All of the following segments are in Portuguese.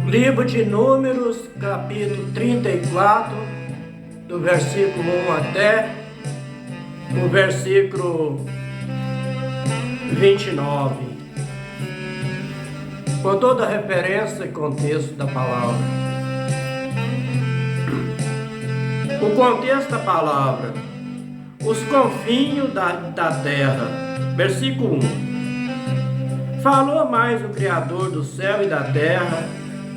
Livro de Números, capítulo 34, do versículo 1 até o versículo 29. Com toda a referência e contexto da palavra. O contexto da palavra: os confins da terra. Versículo 1. Falou mais o Criador do céu e da terra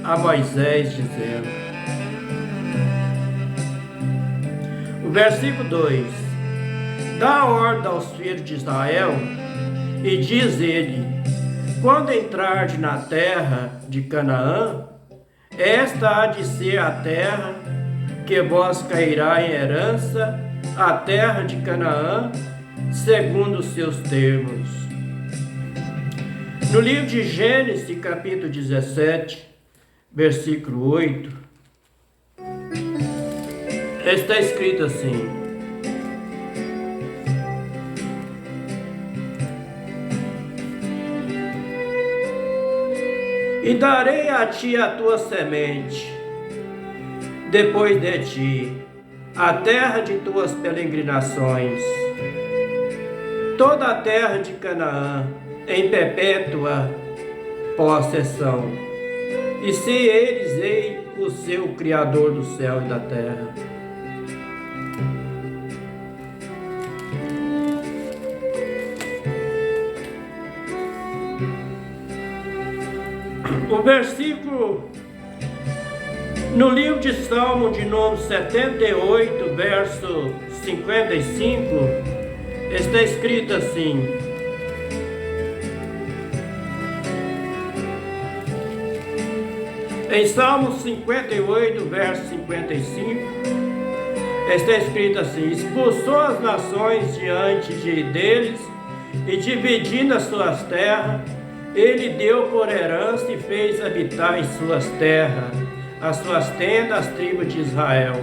a Moisés, dizendo. O versículo 2. Dá ordem aos filhos de Israel, e diz ele: quando entrardes na terra de Canaã, esta há de ser a terra que vos cairá em herança, a terra de Canaã, segundo os seus termos. No livro de Gênesis, capítulo 17, versículo 8, está escrito assim: e darei a ti a tua semente, depois de ti, a terra de tuas peregrinações, toda a terra de Canaã, em perpétua possessão, e se eles ei o seu Criador do céu e da terra. O versículo no livro de Salmo de número 78, verso 55, está escrito assim: em Salmo 58, verso 55, está escrito assim: expulsou as nações diante deles e dividindo as suas terras, ele deu por herança e fez habitar em suas terras, as suas tendas, as tribos de Israel.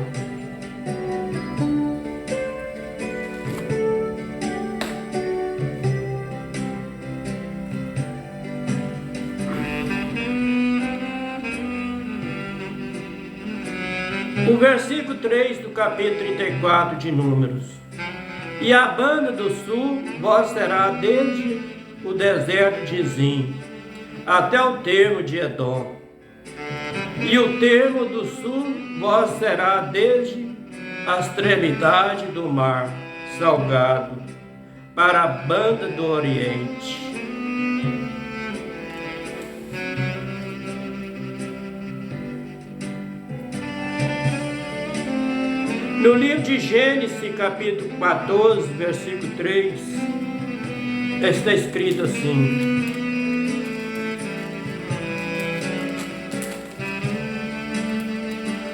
O versículo 3 do capítulo 34 de Números: e a banda do sul vós será desde o deserto de Zim até o termo de Edom, e o termo do sul vós será desde a extremidade do mar salgado para a banda do oriente. No livro de Gênesis, capítulo 14, versículo 3, está escrito assim: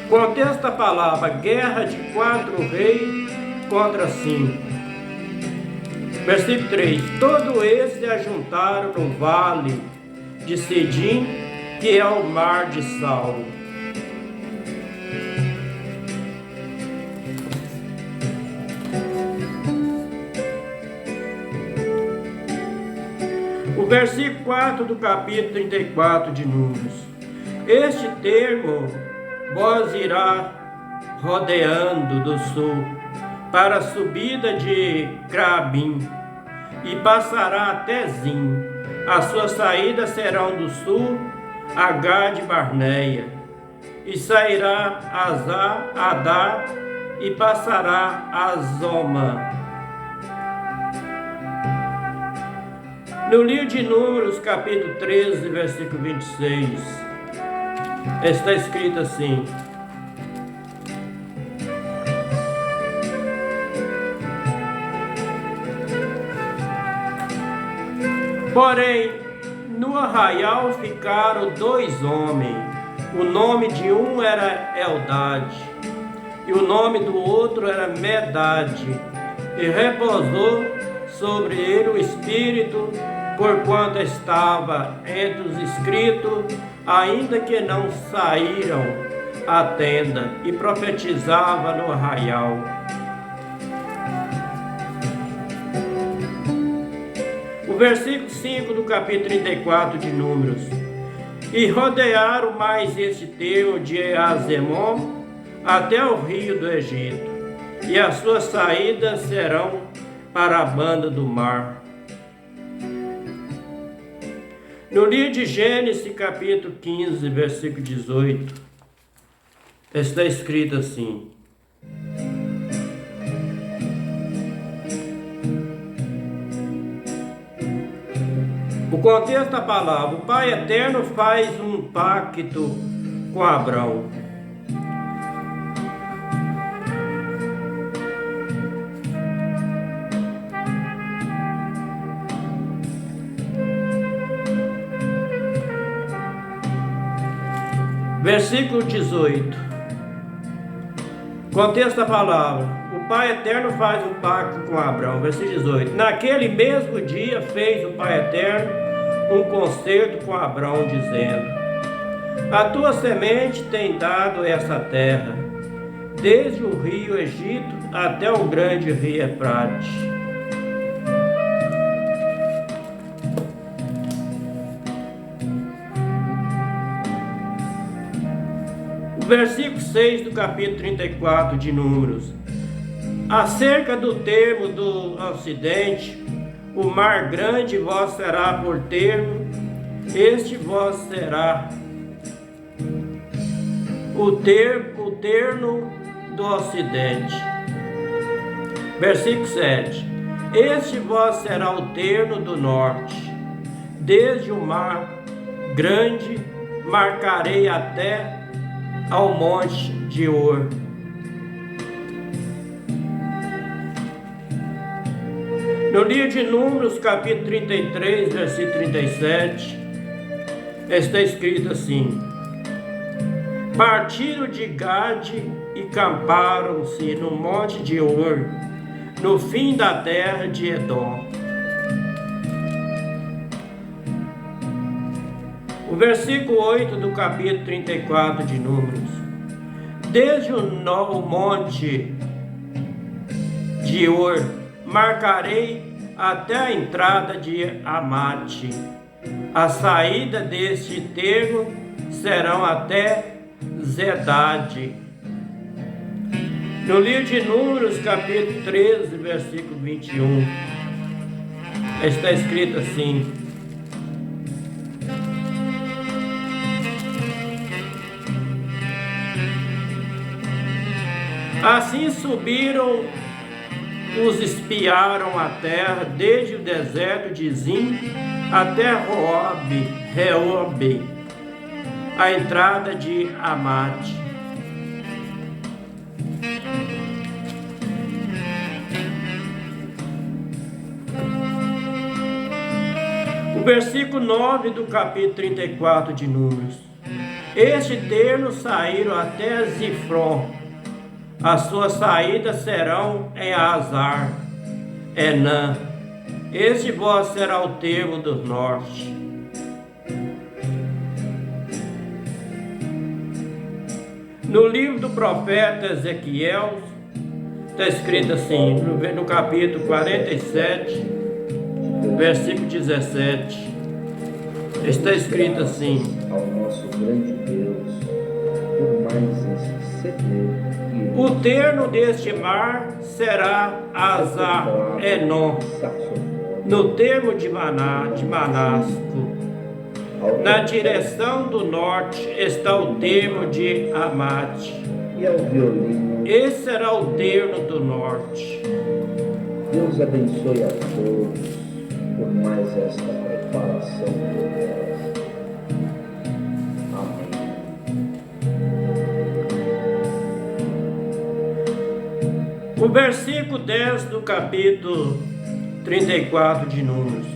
contesta a palavra guerra de 4 reis contra 5. Versículo 3: todos eles se ajuntaram no vale de Sidim, que é o mar de sal. O versículo 4 do capítulo 34 de Números: este termo vós irá rodeando do sul para a subida de Crabim e passará até Zim. As suas saídas serão do sul a Gade Barneia, e sairá a Adar e passará a Zoma. No livro de Números, capítulo 13, versículo 26, está escrito assim: porém, no arraial ficaram 2 homens. O nome de um era Eldade, e o nome do outro era Medade. E repousou sobre ele o Espírito, porquanto estava entre os inscritos, ainda que não saíram à tenda, e profetizava no arraial. O versículo 5 do capítulo 34 de Números: E rodearam mais este termo de Azemon até o rio do Egito, e as suas saídas serão para a banda do mar. No livro de Gênesis, capítulo 15, versículo 18, está escrito assim: o contexto da palavra: o Pai Eterno faz um pacto com Abrão. Versículo 18. Contexto da palavra: o Pai Eterno faz um pacto com Abrão. Versículo 18. Naquele mesmo dia fez o Pai Eterno um concerto com Abrão, dizendo: a tua semente tem dado essa terra, desde o rio Egito até o grande rio Eufrates. O versículo 6 do capítulo 34 de Números: acerca do termo do ocidente, o mar grande vós será por termo, este vós será o terno do ocidente. Versículo 7: este vós será o terno do norte, desde o mar grande marcarei até ao monte de Or. No livro de Números, capítulo 33, versículo 37, está escrito assim: partiram de Gade e camparam-se no monte de Or, no fim da terra de Edom. O versículo 8 do capítulo 34 de Números: desde o monte de Or marcarei até a entrada de Amate. A saída deste termo serão até Zedade. No livro de Números, capítulo 13, versículo 21, está escrito assim: assim subiram, os espiaram a terra, desde o deserto de Zim até Reobe, a entrada de Amate. O versículo 9 do capítulo 34 de Números: este termo saíram até Zifron, as suas saídas serão em Azar, Enã. Este vós será o termo do norte. No livro do profeta Ezequiel, está escrito assim, no capítulo 47, versículo 17, está escrito assim: ao nosso grande Deus, por mais esse segredo. O termo deste mar será Azar Enon, no termo de Manasco. Na direção do norte está o termo de Amate. E ao violino, esse será o termo do norte. Deus abençoe a todos por mais esta preparação gloriosa. Amém. O versículo 10 do capítulo 34 de Números: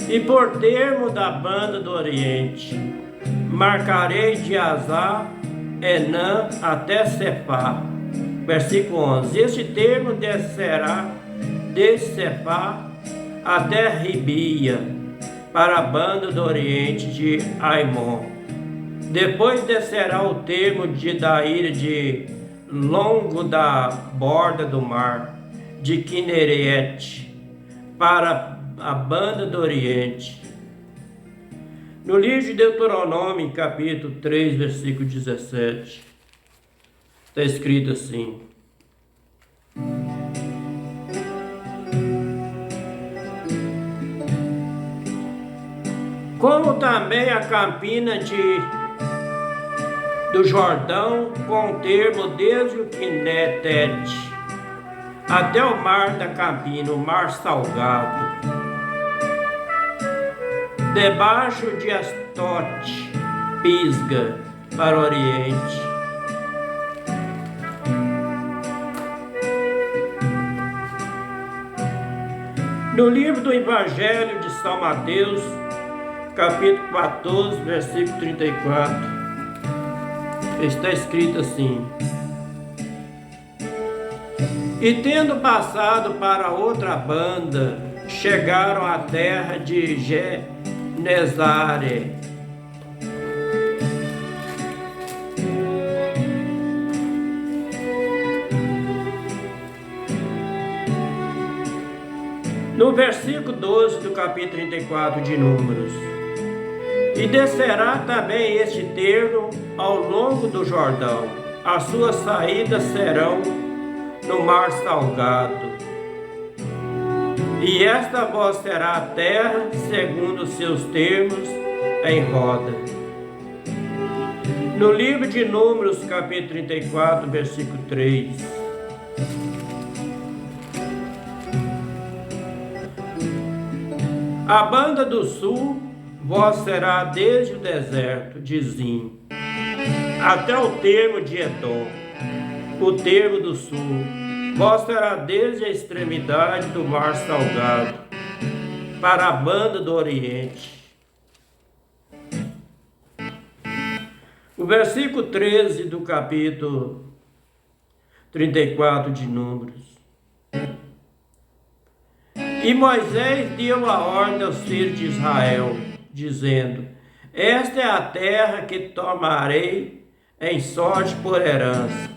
e por termo da banda do Oriente, marcarei de Azar Enã até Cefá. Versículo 11: este termo descerá de Cefá até Ribia, para a banda do Oriente de Aimon. Depois descerá o termo da ilha de longo da borda do mar de Quinerete, para a banda do Oriente. No livro de Deuteronômio, capítulo 3, versículo 17, está escrito assim: como também a campina do Jordão, com o termo desde o Quinétete até o mar da campina, o mar salgado, debaixo de Astote, Pisga, para o oriente. No livro do Evangelho de São Mateus, capítulo 14, versículo 34, está escrito assim: e tendo passado para outra banda, chegaram à terra de Genezaré. No versículo 12 do capítulo 34 de Números: e descerá também este termo ao longo do Jordão, as suas saídas serão no mar salgado, e esta vós será a terra segundo os seus termos em roda. No livro de Números, capítulo 34, versículo 3: a banda do sul vós será desde o deserto de Zim até o termo de Edom, o termo do sul vós será desde a extremidade do mar salgado para a banda do oriente. O versículo 13 do capítulo 34 de Números: e Moisés deu a ordem aos filhos de Israel, dizendo: esta é a terra que tomarei em sorte por herança,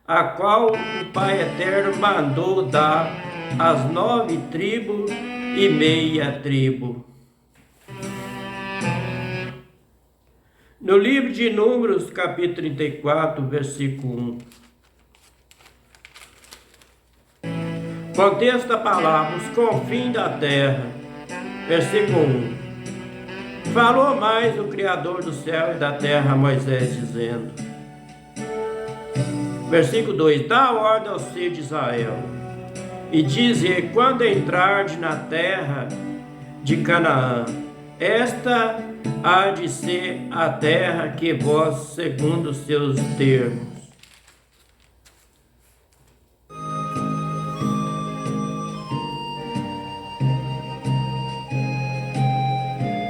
a qual o Pai Eterno mandou dar às 9 tribos e meia tribo. No livro de Números, capítulo 34, versículo 1. Contexto da palavra: os confins da terra. Versículo 1. Falou mais o Criador do céu e da terra a Moisés, dizendo: versículo 2: dá ordem aos filhos de Israel, e dizer: quando entrardes na terra de Canaã, esta há de ser a terra que vós, segundo os seus termos.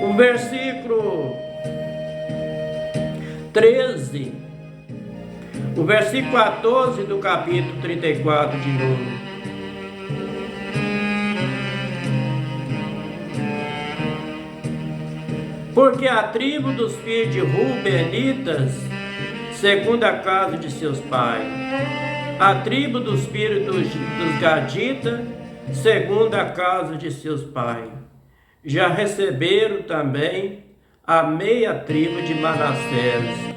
O versículo 13, o versículo 14 do capítulo 34 de Números: porque a tribo dos filhos de Rubenitas, segundo a casa de seus pais, a tribo dos filhos dos Gaditas, segundo a casa de seus pais, já receberam também a meia tribo de Manassés,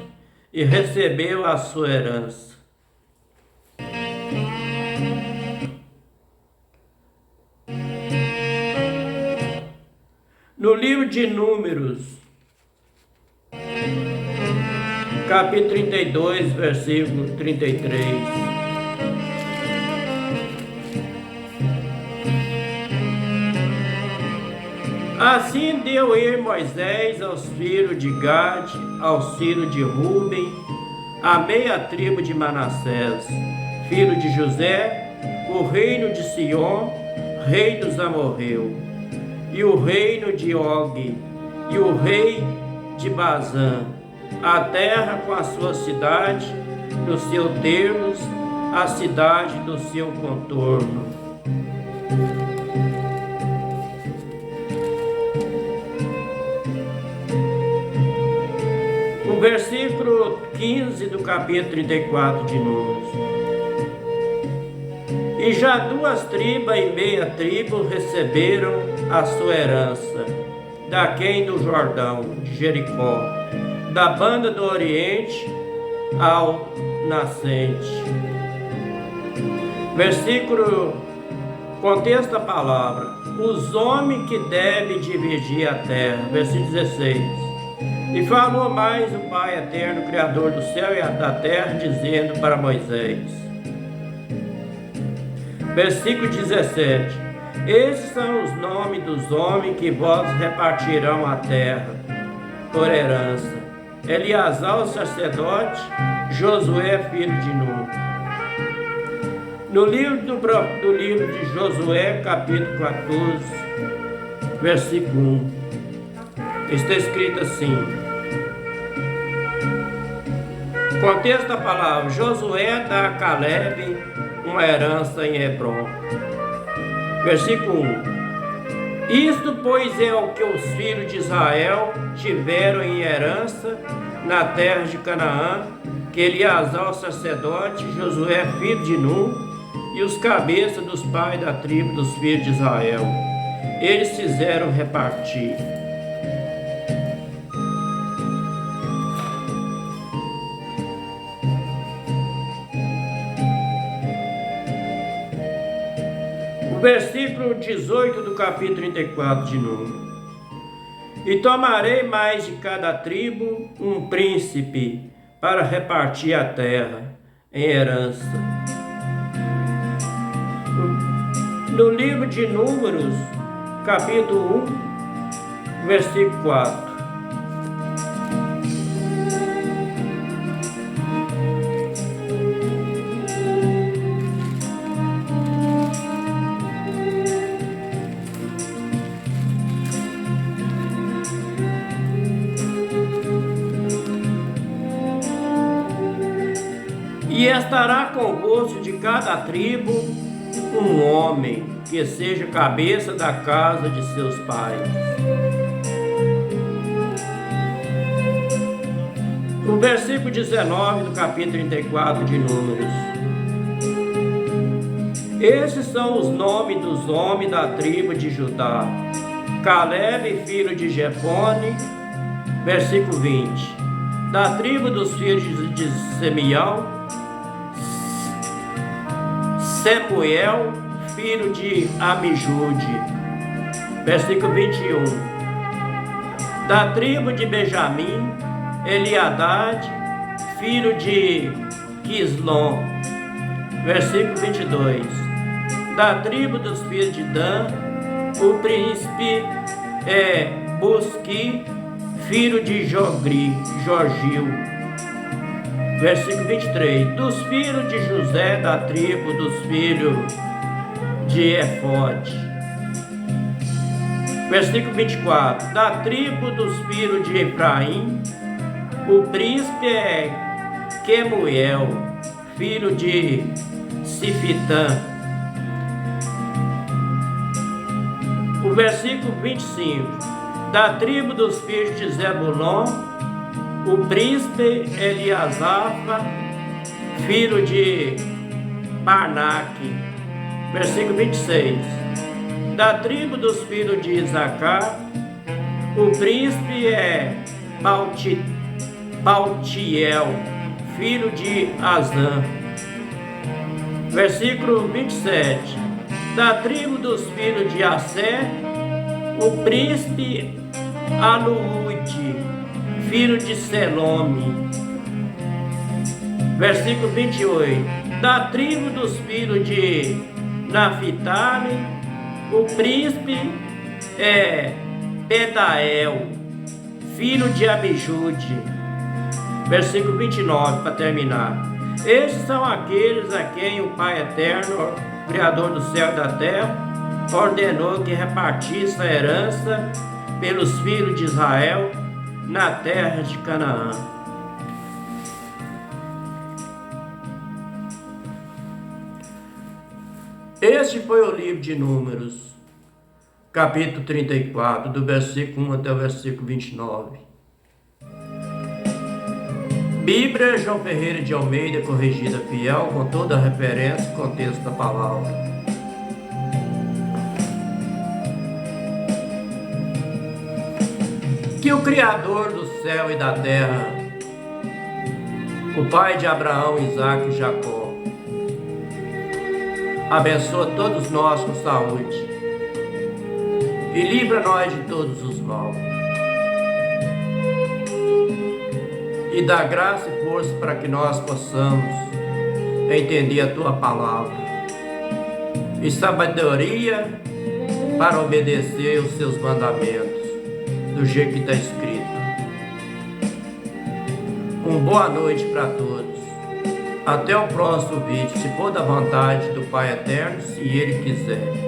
e recebeu a sua herança. No livro de Números, capítulo 32, versículo 33. Assim deu ele Moisés aos filhos de Gade, aos filhos de Ruben, a meia tribo de Manassés, filho de José, o reino de Sion, rei dos amorreus, e o reino de Og, e o rei de Bazã, a terra com a sua cidade, dos seus termos, a cidade do seu contorno. O versículo 15 do capítulo 34 de Números: e já 2 tribos e meia tribo receberam a sua herança, daquém do Jordão, de Jericó, da banda do Oriente ao nascente. Versículo, contexto da palavra: os homens que devem dividir a terra. Versículo 16: e falou mais o Pai eterno, Criador do céu e da terra, dizendo para Moisés. Versículo 17: esses são os nomes dos homens que vós repartirão a terra por herança: Eleazar o sacerdote, Josué filho de Nun. No livro do livro de Josué, capítulo 14, versículo 1, está escrito assim: contexto da palavra: Josué dá a Calebe uma herança em Hebron. Versículo 1: isto, pois, é o que os filhos de Israel tiveram em herança na terra de Canaã, que Eleazar o sacerdote, Josué filho de Nun, e os cabeças dos pais da tribo dos filhos de Israel, eles fizeram repartir. O versículo 18 do capítulo 34 de Números: e tomarei mais de cada tribo um príncipe para repartir a terra em herança. No livro de Números, capítulo 1, versículo 4. E estará convosco de cada tribo um homem que seja cabeça da casa de seus pais. O versículo 19 do capítulo 34 de Números: esses são os nomes dos homens da tribo de Judá: Calebe, filho de Jefone. Versículo 20: da tribo dos filhos de Semião, Semuel, filho de Amijude. Versículo 21: da tribo de Benjamim, Eliadade, filho de Quislom. Versículo 22: da tribo dos filhos de Dan, o príncipe é Busqui, filho de Jorgil. Versículo 23: dos filhos de José, da tribo dos filhos de Efode. Versículo 24: da tribo dos filhos de Efraim, o príncipe é Quemuel, filho de Sifitã. O versículo 25: da tribo dos filhos de Zebulon, o príncipe Eliasafa, filho de Parnaque. Versículo 26: da tribo dos filhos de Isacar, o príncipe é Paltiel, filho de Azã. Versículo 27: da tribo dos filhos de Assé, o príncipe Aluúde, filho de Selome. Versículo 28: da tribo dos filhos de Naphtali, o príncipe é Pedael, filho de Amijude. Versículo 29, para terminar: estes são aqueles a quem o Pai eterno, Criador do céu e da terra, ordenou que repartisse a herança pelos filhos de Israel na terra de Canaã. Este foi o livro de Números, capítulo 34, do versículo 1 até o versículo 29. Bíblia João Ferreira de Almeida, corrigida fiel, com toda a referência e contexto da palavra. Que o Criador do céu e da terra, o Pai de Abraão, Isaque e Jacó, abençoa todos nós com saúde e livra nós de todos os maus. E dá graça e força para que nós possamos entender a Tua palavra e sabedoria para obedecer os Seus mandamentos do jeito que está escrito. Boa noite para todos. Até o próximo vídeo, se for da vontade do Pai Eterno, se Ele quiser.